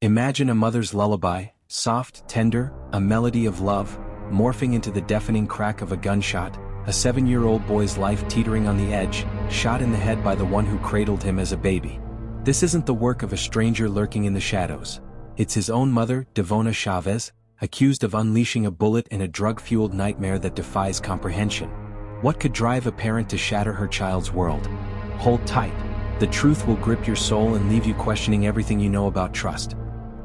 Imagine a mother's lullaby, soft, tender, a melody of love, morphing into the deafening crack of a gunshot, a 7-year-old boy's life teetering on the edge, shot in the head by the one who cradled him as a baby. This isn't the work of a stranger lurking in the shadows. It's his own mother, Davona Chavez, accused of unleashing a bullet in a drug-fueled nightmare that defies comprehension. What could drive a parent to shatter her child's world? Hold tight. The truth will grip your soul and leave you questioning everything you know about trust.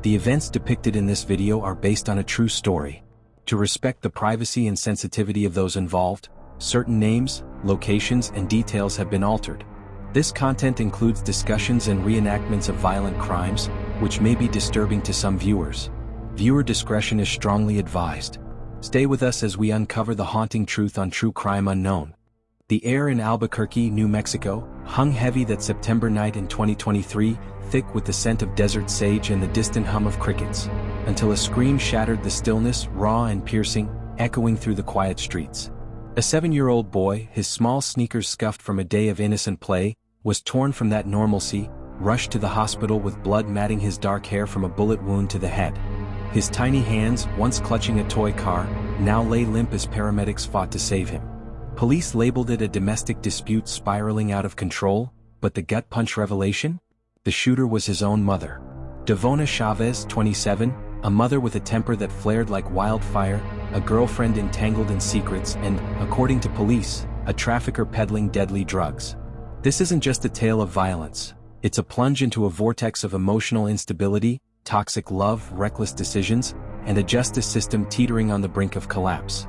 The events depicted in this video are based on a true story. To respect the privacy and sensitivity of those involved, certain names, locations, and details have been altered. This content includes discussions and reenactments of violent crimes, which may be disturbing to some viewers. Viewer discretion is strongly advised. Stay with us as we uncover the haunting truth on True Crime Unknown. The air in Albuquerque, New Mexico, hung heavy that September night in 2023, thick with the scent of desert sage and the distant hum of crickets, until a scream shattered the stillness, raw and piercing, echoing through the quiet streets. A 7-year-old boy, his small sneakers scuffed from a day of innocent play, was torn from that normalcy, rushed to the hospital with blood matting his dark hair from a bullet wound to the head. His tiny hands, once clutching a toy car, now lay limp as paramedics fought to save him. Police labeled it a domestic dispute spiraling out of control, but the gut punch revelation? The shooter was his own mother. Davona Chavez, 27, a mother with a temper that flared like wildfire, a girlfriend entangled in secrets and, according to police, a trafficker peddling deadly drugs. This isn't just a tale of violence. It's a plunge into a vortex of emotional instability, toxic love, reckless decisions, and a justice system teetering on the brink of collapse.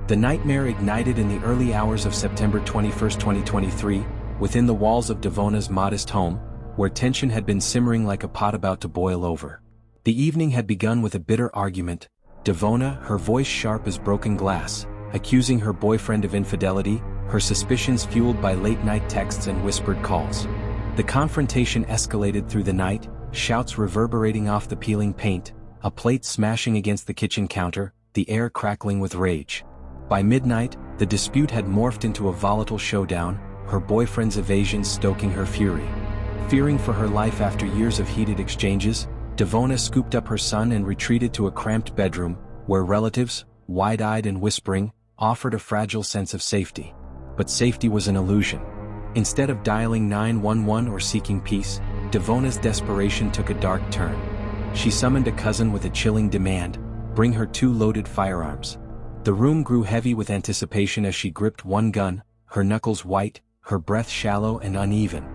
The nightmare ignited in the early hours of September 21, 2023, within the walls of Davona's modest home, where tension had been simmering like a pot about to boil over. The evening had begun with a bitter argument, Davona, her voice sharp as broken glass, accusing her boyfriend of infidelity, her suspicions fueled by late-night texts and whispered calls. The confrontation escalated through the night, shouts reverberating off the peeling paint, a plate smashing against the kitchen counter, the air crackling with rage. By midnight, the dispute had morphed into a volatile showdown, her boyfriend's evasions stoking her fury. Fearing for her life after years of heated exchanges, Davona scooped up her son and retreated to a cramped bedroom, where relatives, wide-eyed and whispering, offered a fragile sense of safety. But safety was an illusion. Instead of dialing 911 or seeking peace, Davona's desperation took a dark turn. She summoned a cousin with a chilling demand: bring her 2 loaded firearms. The room grew heavy with anticipation as she gripped one gun, her knuckles white, her breath shallow and uneven.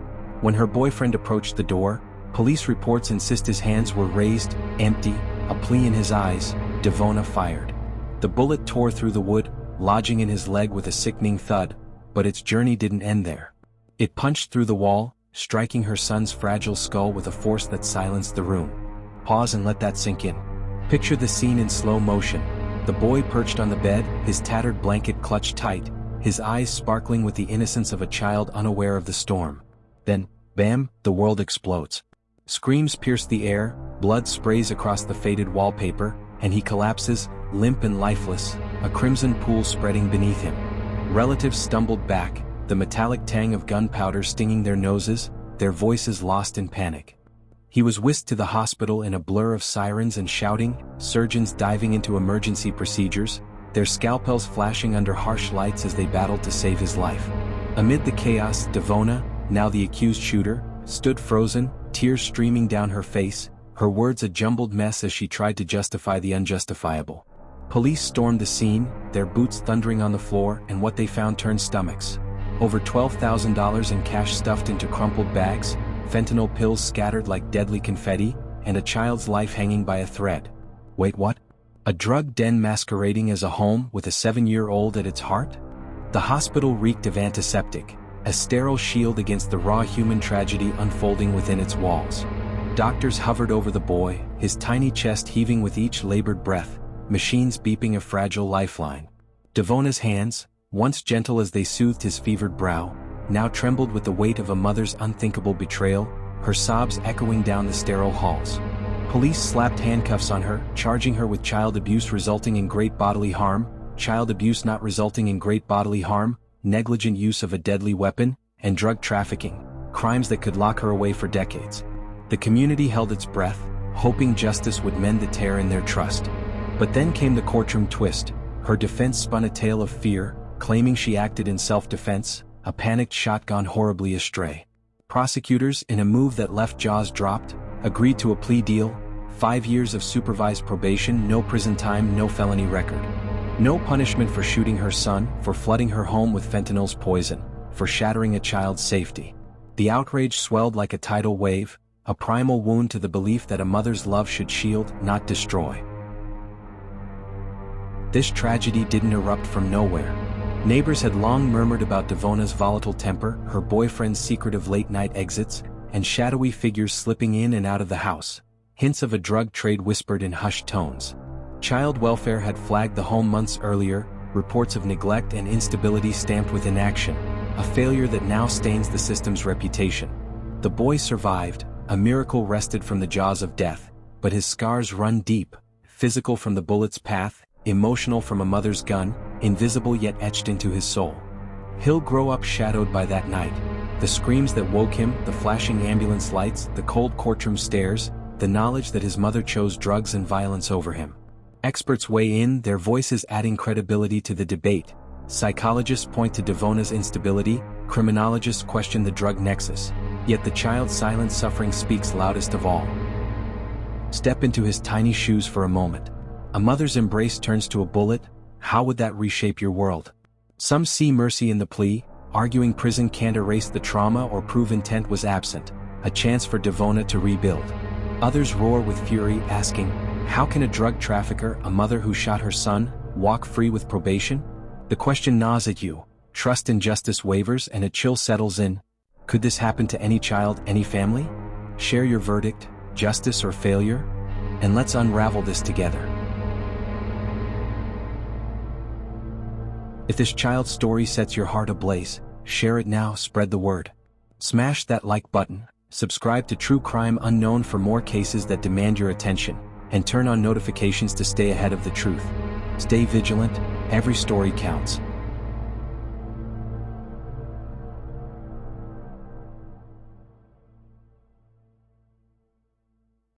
When her boyfriend approached the door, police reports insist his hands were raised, empty, a plea in his eyes. Davona fired. The bullet tore through the wood, lodging in his leg with a sickening thud, but its journey didn't end there. It punched through the wall, striking her son's fragile skull with a force that silenced the room. Pause and let that sink in. Picture the scene in slow motion. The boy perched on the bed, his tattered blanket clutched tight, his eyes sparkling with the innocence of a child unaware of the storm. Then, bam, the world explodes. Screams pierce the air, blood sprays across the faded wallpaper, and he collapses, limp and lifeless, a crimson pool spreading beneath him. Relatives stumbled back, the metallic tang of gunpowder stinging their noses, their voices lost in panic. He was whisked to the hospital in a blur of sirens and shouting, surgeons diving into emergency procedures, their scalpels flashing under harsh lights as they battled to save his life. Amid the chaos, Davona, now the accused shooter, stood frozen, tears streaming down her face, her words a jumbled mess as she tried to justify the unjustifiable. Police stormed the scene, their boots thundering on the floor, and what they found turned stomachs. Over $12,000 in cash stuffed into crumpled bags, fentanyl pills scattered like deadly confetti, and a child's life hanging by a thread. Wait, what? A drug den masquerading as a home with a 7-year-old at its heart? The hospital reeked of antiseptic, a sterile shield against the raw human tragedy unfolding within its walls. Doctors hovered over the boy, his tiny chest heaving with each labored breath, machines beeping a fragile lifeline. Davona's hands, once gentle as they soothed his fevered brow, now trembled with the weight of a mother's unthinkable betrayal, her sobs echoing down the sterile halls. Police slapped handcuffs on her, charging her with child abuse resulting in great bodily harm, child abuse not resulting in great bodily harm, negligent use of a deadly weapon, and drug trafficking, crimes that could lock her away for decades. The community held its breath, hoping justice would mend the tear in their trust. But then came the courtroom twist. Her defense spun a tale of fear, claiming she acted in self-defense, a panicked shot gone horribly astray. Prosecutors, in a move that left jaws dropped, agreed to a plea deal: 5 years of supervised probation, no prison time, no felony record. No punishment for shooting her son, for flooding her home with fentanyl's poison, for shattering a child's safety. The outrage swelled like a tidal wave, a primal wound to the belief that a mother's love should shield, not destroy. This tragedy didn't erupt from nowhere. Neighbors had long murmured about Davona's volatile temper, her boyfriend's secretive late-night exits, and shadowy figures slipping in and out of the house. Hints of a drug trade whispered in hushed tones. Child welfare had flagged the home months earlier, reports of neglect and instability stamped with inaction, a failure that now stains the system's reputation. The boy survived, a miracle wrested from the jaws of death, but his scars run deep, physical from the bullet's path, emotional from a mother's gun, invisible yet etched into his soul. He'll grow up shadowed by that night. The screams that woke him, the flashing ambulance lights, the cold courtroom stares, the knowledge that his mother chose drugs and violence over him. Experts weigh in, their voices adding credibility to the debate. Psychologists point to Davona's instability, criminologists question the drug nexus. Yet the child's silent suffering speaks loudest of all. Step into his tiny shoes for a moment. A mother's embrace turns to a bullet. How would that reshape your world? Some see mercy in the plea, arguing prison can't erase the trauma or prove intent was absent, a chance for Davona to rebuild. Others roar with fury, asking, how can a drug trafficker, a mother who shot her son, walk free with probation? The question gnaws at you. Trust in justice wavers and a chill settles in. Could this happen to any child, any family? Share your verdict, justice or failure? And let's unravel this together. If this child's story sets your heart ablaze, share it now, spread the word. Smash that like button, subscribe to True Crime Unknown for more cases that demand your attention, and turn on notifications to stay ahead of the truth. Stay vigilant, every story counts.